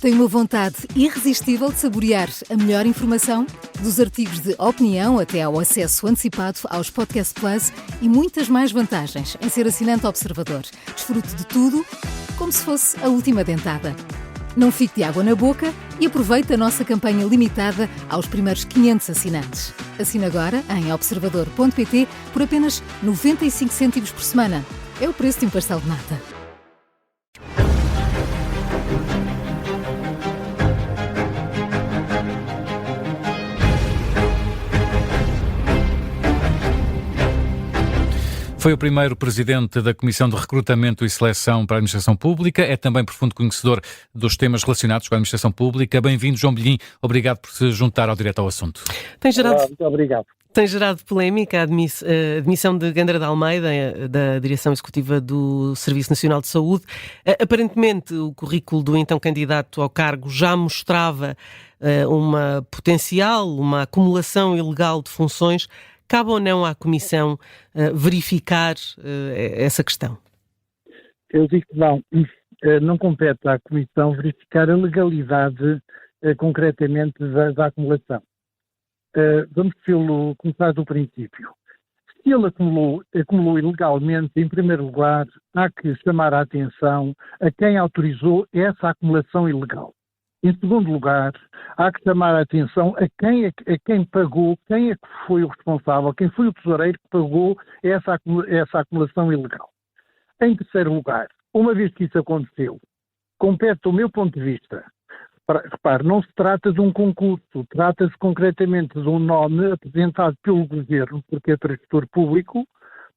Tem uma vontade irresistível de saborear a melhor informação? Dos artigos de opinião até ao acesso antecipado aos Podcast Plus e muitas mais vantagens em ser assinante Observador. Desfrute de tudo como se fosse a última dentada. Não fique de água na boca e aproveite a nossa campanha limitada aos primeiros 500 assinantes. Assine agora em observador.pt por apenas 95 cêntimos por semana. É o preço de um pastel de nata. Foi o primeiro presidente da Comissão de Recrutamento e Seleção para a Administração Pública, é também profundo conhecedor dos temas relacionados com a Administração Pública. Bem-vindo, João Bilhin. Obrigado por se juntar ao Direto ao Assunto. Olá, muito obrigado. Tem gerado polémica a admissão de Gandra de Almeida, da Direção Executiva do Serviço Nacional de Saúde. Aparentemente, o currículo do então candidato ao cargo já mostrava uma acumulação ilegal de funções. Cabe ou não à Comissão verificar essa questão? Eu digo que não compete à Comissão verificar a legalidade concretamente da acumulação. Vamos começar do princípio. Se ele acumulou ilegalmente, em primeiro lugar, há que chamar a atenção a quem autorizou essa acumulação ilegal. Em segundo lugar, há que chamar a atenção a quem pagou, quem é que foi o responsável, quem foi o tesoureiro que pagou essa acumulação ilegal. Em terceiro lugar, uma vez que isso aconteceu, compete, do meu ponto de vista, repare, não se trata de um concurso, trata-se concretamente de um nome apresentado pelo Governo, porque é para gestor público.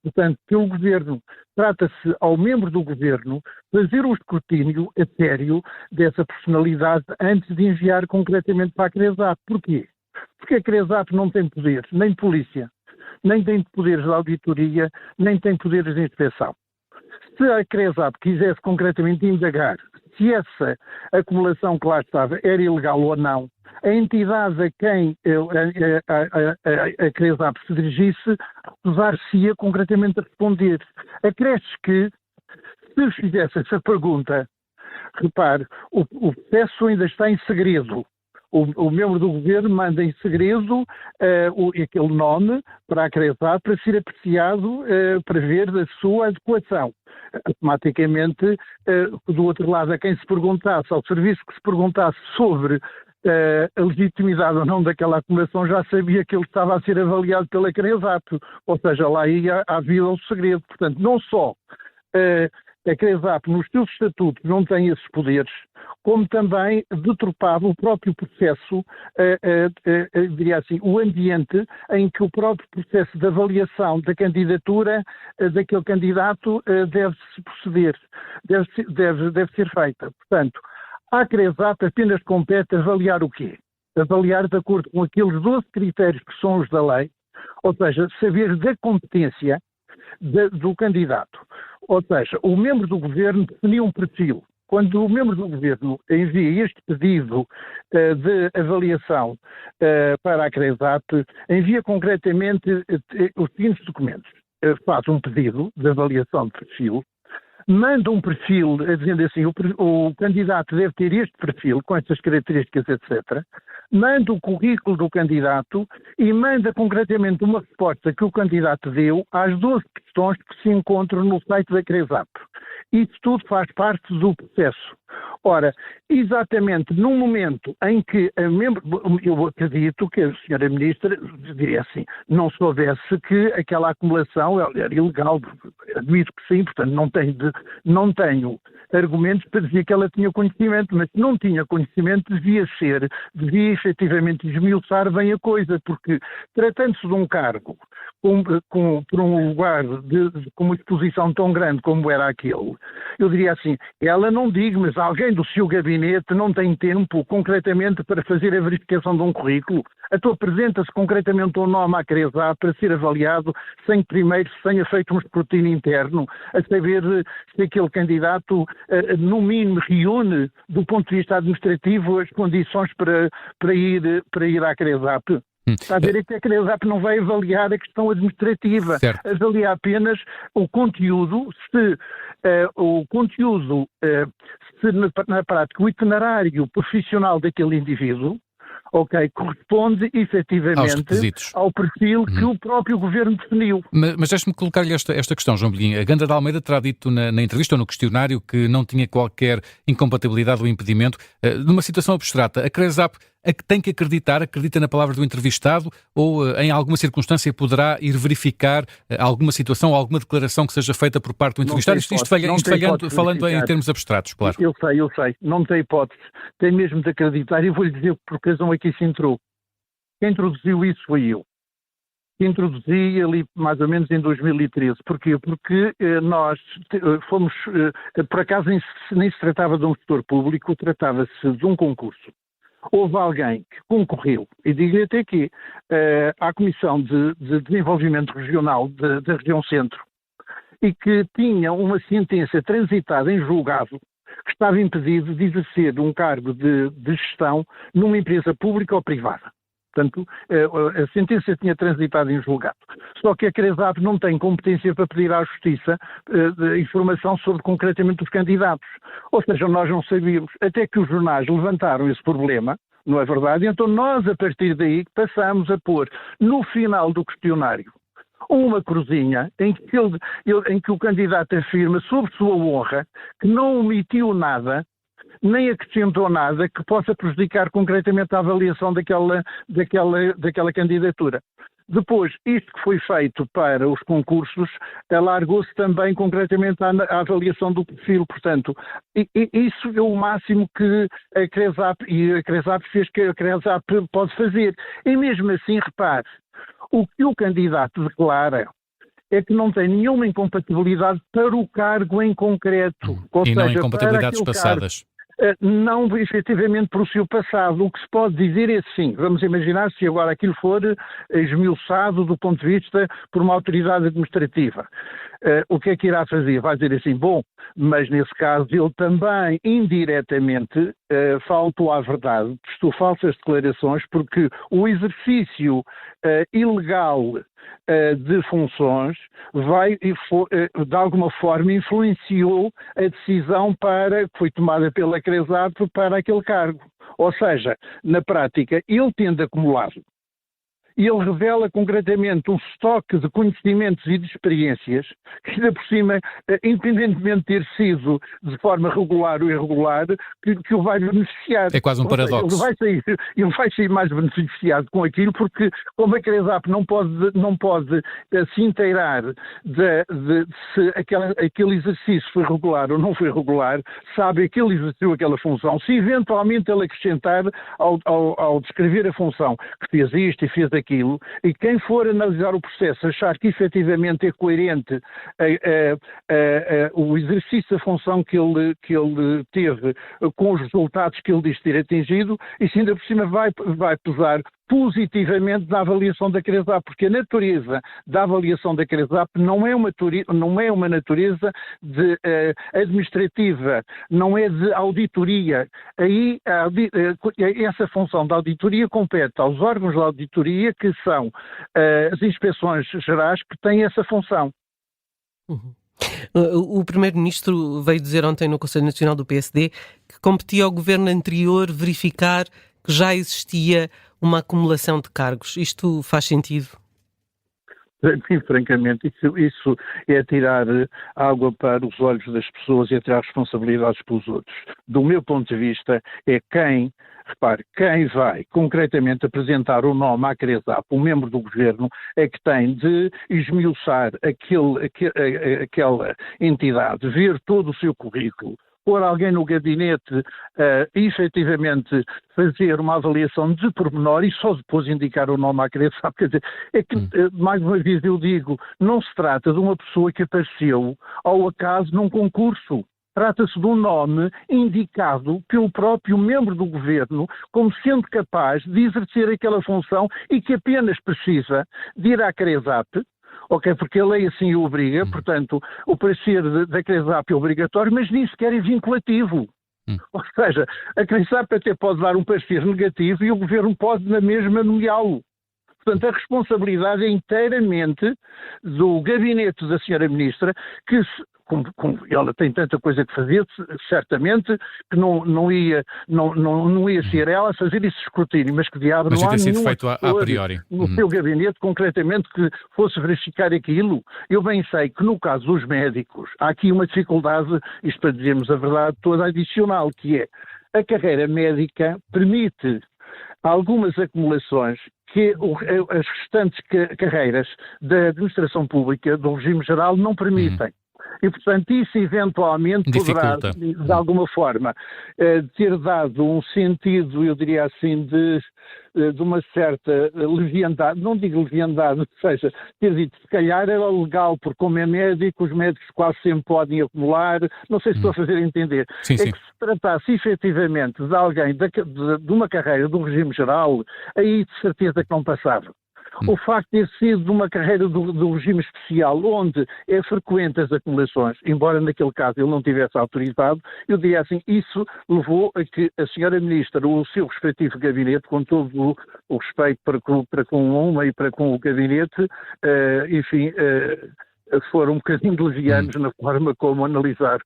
Portanto, pelo Governo, trata-se ao membro do Governo fazer um escrutínio a sério dessa personalidade antes de enviar concretamente para a CRESAP. Porquê? Porque a CRESAP não tem poderes, nem de polícia, nem tem poderes de auditoria, nem tem poderes de inspeção. Se a CRESAP quisesse concretamente indagar se essa acumulação que lá estava era ilegal ou não, a entidade a quem a CRESAP se dirigisse recusar-se-ia concretamente a responder. Acresce que, se fizesse essa pergunta, repare, o processo ainda está em segredo. O membro do Governo manda em segredo aquele nome para a CRESAP para ser apreciado para ver a sua adequação. Automaticamente, do outro lado, a quem se perguntasse, ao serviço que se perguntasse sobre a legitimidade ou não daquela acumulação, já sabia que ele estava a ser avaliado pela CRESAP, ou seja, lá ia à vida ao segredo. Portanto, não só a CRESAP, nos seus estatutos, não tem esses poderes, como também deturpava o próprio processo, diria assim, o ambiente em que o próprio processo de avaliação da candidatura daquele candidato deve-se proceder, deve ser feita. Portanto, à CRESAP apenas compete avaliar o quê? Avaliar de acordo com aqueles 12 critérios que são os da lei, ou seja, saber da competência do candidato. Ou seja, o membro do Governo definiu um perfil. Quando o membro do Governo envia este pedido de avaliação para a CRESAP, envia concretamente os seguintes documentos. Faz um pedido de avaliação de perfil, manda um perfil, dizendo assim, o candidato deve ter este perfil, com estas características, etc. Manda o currículo do candidato e manda concretamente uma resposta que o candidato deu às 12 questões que se encontram no site da CRESAP. Isso tudo faz parte do processo. Ora, exatamente no momento em que eu acredito que a senhora Ministra, diria assim, não soubesse que aquela acumulação era ilegal, admito que sim, portanto não tenho argumentos para dizer que ela tinha conhecimento, mas se não tinha conhecimento devia efetivamente esmiuçar bem a coisa, porque tratando-se de um cargo por um lugar com uma exposição tão grande como era aquele, eu diria assim, ela não diga, mas alguém do seu gabinete não tem tempo concretamente para fazer a verificação de um currículo, então apresenta-se concretamente um nome à CRESAP para ser avaliado sem primeiro se tenha feito um escrutínio interno, a saber se aquele candidato no mínimo reúne do ponto de vista administrativo as condições para ir à CRESAP. Está a ver, é que a CRESAP não vai avaliar a questão administrativa, certo. avalia apenas o conteúdo, se na prática o itinerário profissional daquele indivíduo, corresponde efetivamente ao perfil que o próprio governo definiu. Mas deixe-me colocar-lhe esta questão, João Bilhinho. A Gandra de Almeida terá dito na entrevista ou no questionário que não tinha qualquer incompatibilidade ou impedimento. Numa situação abstrata, a CRESAP acredita na palavra do entrevistado ou em alguma circunstância poderá ir verificar alguma situação ou alguma declaração que seja feita por parte do entrevistado? Falando em termos abstratos, claro. Eu sei. Não tem hipótese. Tem mesmo de acreditar e vou-lhe dizer por que razão é que isso entrou. Quem introduziu isso foi eu. Introduzi ali mais ou menos em 2013. Porquê? Porque nós fomos, por acaso nem se tratava de um gestor público, tratava-se de um concurso. Houve alguém que concorreu, e digo-lhe até aqui, à Comissão de Desenvolvimento Regional da Região Centro, e que tinha uma sentença transitada em julgado, que estava impedido de exercer um cargo de gestão numa empresa pública ou privada. Portanto, a sentença tinha transitado em julgado. Só que a CRESAP não tem competência para pedir à Justiça informação sobre concretamente os candidatos. Ou seja, nós não sabíamos, até que os jornais levantaram esse problema, não é verdade? Então nós, a partir daí, passamos a pôr no final do questionário uma cruzinha em que o candidato afirma, sob sua honra, que não omitiu nada, nem acrescentou nada que possa prejudicar concretamente a avaliação daquela candidatura. Depois, isto que foi feito para os concursos, alargou-se também concretamente à avaliação do perfil. Portanto, isso é o máximo que a CRESAP fez, que a CRESAP pode fazer. E mesmo assim, repare, o que o candidato declara é que não tem nenhuma incompatibilidade para o cargo em concreto. Ou seja, não incompatibilidades passadas. Não efetivamente por o seu passado. O que se pode dizer é assim, vamos imaginar se agora aquilo for esmiuçado do ponto de vista por uma autoridade administrativa. O que é que irá fazer? Vai dizer assim, bom, mas nesse caso ele também indiretamente faltou à verdade, prestou falsas declarações porque o exercício ilegal de funções de alguma forma influenciou a decisão que foi tomada pela CRESAP para aquele cargo. Ou seja, na prática, ele tendo acumulado e ele revela concretamente um estoque de conhecimentos e de experiências que, ainda por cima, independentemente de ter sido de forma regular ou irregular, que o vai beneficiar. É quase um paradoxo. Ele vai sair mais beneficiado com aquilo, porque como a CRESAP não pode se inteirar se aquele exercício foi regular ou não foi regular, sabe que ele exerceu aquela função. Se eventualmente ele acrescentar ao descrever a função que fez isto e fez aquilo, e quem for analisar o processo achar que efetivamente é coerente o exercício da função que ele teve com os resultados que ele diz ter atingido, isso ainda por cima vai pesar positivamente na avaliação da CRESAP, porque a natureza da avaliação da CRESAP não é uma natureza administrativa, não é de auditoria. Aí essa função da auditoria compete aos órgãos de auditoria, que são as inspeções gerais, que têm essa função. Uhum. O Primeiro-Ministro veio dizer ontem no Conselho Nacional do PSD que competia ao governo anterior verificar que já existia uma acumulação de cargos. Isto faz sentido? Sim, francamente, isso é tirar água para os olhos das pessoas e é tirar responsabilidades pelos outros. Do meu ponto de vista, é quem vai concretamente apresentar o nome à CRESAP, um membro do governo, é que tem de esmiuçar aquela entidade, ver todo o seu currículo, pôr alguém no gabinete e efetivamente fazer uma avaliação de pormenor e só depois indicar o nome à CRESAP. Quer dizer, é que, mais uma vez eu digo, não se trata de uma pessoa que apareceu ao acaso num concurso. Trata-se de um nome indicado pelo próprio membro do governo como sendo capaz de exercer aquela função e que apenas precisa de ir à CRESAP, porque a lei assim o obriga, portanto, o parecer da CRESAP é obrigatório, mas nem sequer é vinculativo. Ou seja, a CRESAP até pode dar um parecer negativo e o governo pode na mesma nomeá-lo. Portanto, a responsabilidade é inteiramente do gabinete da senhora Ministra, que como ela tem tanta coisa que fazer, certamente, que não ia ser ela a fazer esse escrutínio, mas que diabo mas não há sido nenhum feito a priori. No seu gabinete, concretamente, que fosse verificar aquilo. Eu bem sei que no caso dos médicos, há aqui uma dificuldade, isto para dizermos a verdade toda adicional, que é a carreira médica permite algumas acumulações que as restantes carreiras da administração pública, do regime geral, não permitem. E, portanto, isso eventualmente poderá, de alguma forma, ter dado um sentido, eu diria assim, de uma certa leviandade, não digo leviandade, ou seja, ter dito, se calhar era legal, porque como é médico, os médicos quase sempre podem acumular, não sei se estou a fazer entender. Sim. Que se tratasse efetivamente de alguém de uma carreira do regime geral, aí de certeza que não passava. O facto de ter sido de uma carreira do regime especial, onde é frequente as acumulações, embora naquele caso ele não tivesse autorizado, eu diria assim, isso levou a que a senhora Ministra, o seu respectivo gabinete, com todo o respeito para com uma e para com o gabinete, foram um bocadinho levianos na forma como analisar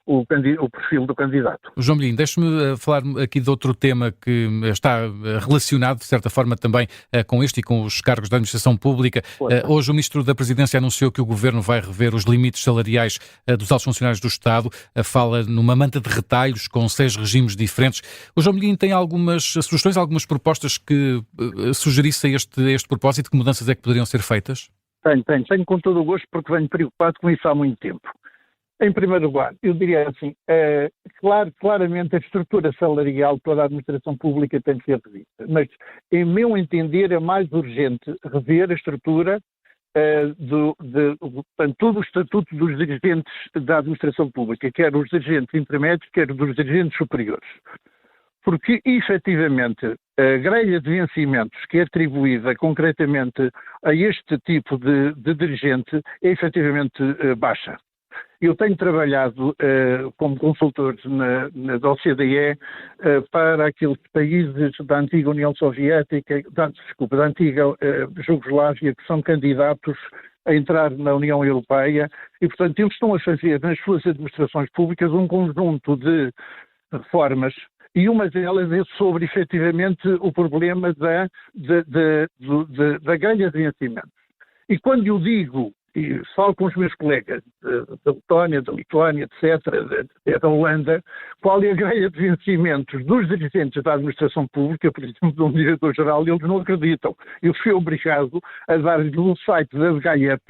o perfil do candidato. João Bilhinho, deixe-me falar aqui de outro tema que está relacionado, de certa forma, também com este e com os cargos da administração pública. Hoje o Ministro da Presidência anunciou que o Governo vai rever os limites salariais dos altos funcionários do Estado. Fala numa manta de retalhos com 6 regimes diferentes. O João Bilhinho tem algumas sugestões, algumas propostas que sugerisse a este propósito? Que mudanças é que poderiam ser feitas? Tenho com todo o gosto, porque venho preocupado com isso há muito tempo. Em primeiro lugar, eu diria assim, claramente a estrutura salarial de toda a administração pública tem que ser revista, mas, em meu entender, é mais urgente rever a estrutura todo o estatuto dos dirigentes da administração pública, quer os dirigentes intermédios, quer dos dirigentes superiores. Porque, efetivamente, a grelha de vencimentos que é atribuída concretamente a este tipo de dirigente é efetivamente baixa. Eu tenho trabalhado como consultor da OCDE para aqueles países da antiga União Soviética, da antiga Jugoslávia, que são candidatos a entrar na União Europeia e, portanto, eles estão a fazer nas suas administrações públicas um conjunto de reformas e uma delas é sobre, efetivamente, o problema da grelha de vencimentos. E quando eu digo, e falo com os meus colegas da Letónia, da Lituânia, etc., da Holanda, qual é a grelha de vencimentos dos dirigentes da administração pública, por exemplo, de um diretor-geral, eles não acreditam. Eu fui obrigado a dar-lhes um site da GAIEP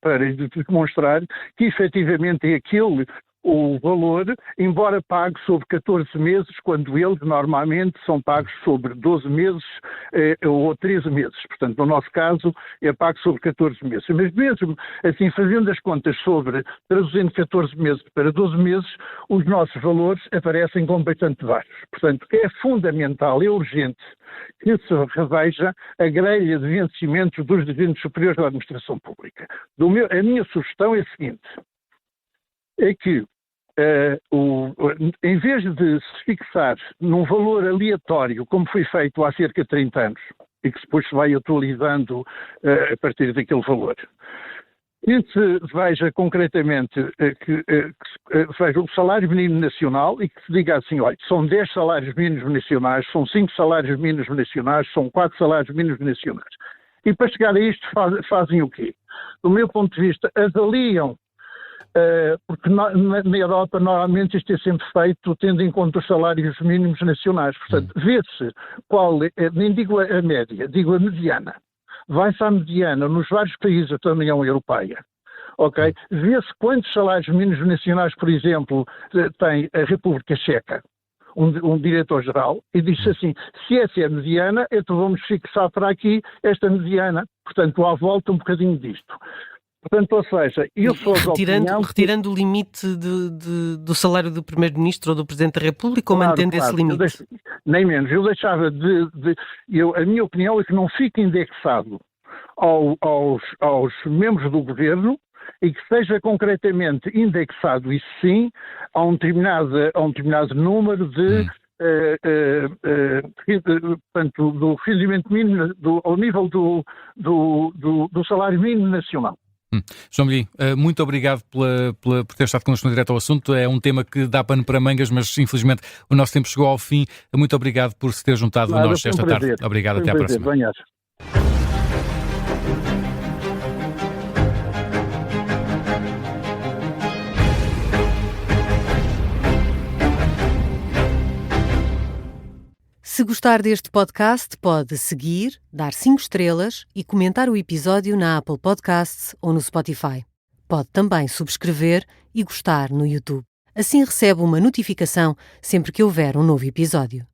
para demonstrar que, efetivamente, é aquele o valor, embora pago sobre 14 meses, quando eles normalmente são pagos sobre 12 meses ou 13 meses. Portanto, no nosso caso, é pago sobre 14 meses. Mas mesmo assim, fazendo as contas traduzindo 14 meses para 12 meses, os nossos valores aparecem como bastante baixos. Portanto, é fundamental, é urgente que se reveja a grelha de vencimentos dos dirigentes superiores da administração pública. A minha sugestão é a seguinte: é que, em vez de se fixar num valor aleatório, como foi feito há cerca de 30 anos, e que depois se vai atualizando a partir daquele valor, e se veja concretamente que veja o salário mínimo nacional e que se diga assim, olha, são 10 salários mínimos nacionais, são 5 salários mínimos nacionais, são 4 salários mínimos nacionais. E para chegar a isto fazem o quê? Do meu ponto de vista, avaliam porque na Europa normalmente isto é sempre feito tendo em conta os salários mínimos nacionais. Portanto, vê-se nem digo a média, digo a mediana. Vai-se à mediana nos vários países da União Europeia. Ok? Vê-se quantos salários mínimos nacionais, por exemplo, tem a República Checa, um diretor-geral, e diz assim, se essa é a mediana, então vamos fixar para aqui esta mediana. Portanto, à volta um bocadinho disto. Portanto, ou seja, eu sou retirando o limite do salário do Primeiro-Ministro ou do Presidente da República, ou mantendo esse limite? Nem menos. Eu deixava a minha opinião é que não fique indexado aos membros do Governo e que seja concretamente indexado, isso sim, a um determinado número de portanto, do rendimento mínimo, ao nível do salário mínimo nacional. João Bilhinho, muito obrigado por ter estado connosco no Direto ao Assunto. É um tema que dá pano para mangas, mas infelizmente o nosso tempo chegou ao fim. Muito obrigado por se ter juntado a nós esta tarde. Obrigado, até à próxima. Se gostar deste podcast, pode seguir, dar 5 estrelas e comentar o episódio na Apple Podcasts ou no Spotify. Pode também subscrever e gostar no YouTube. Assim recebe uma notificação sempre que houver um novo episódio.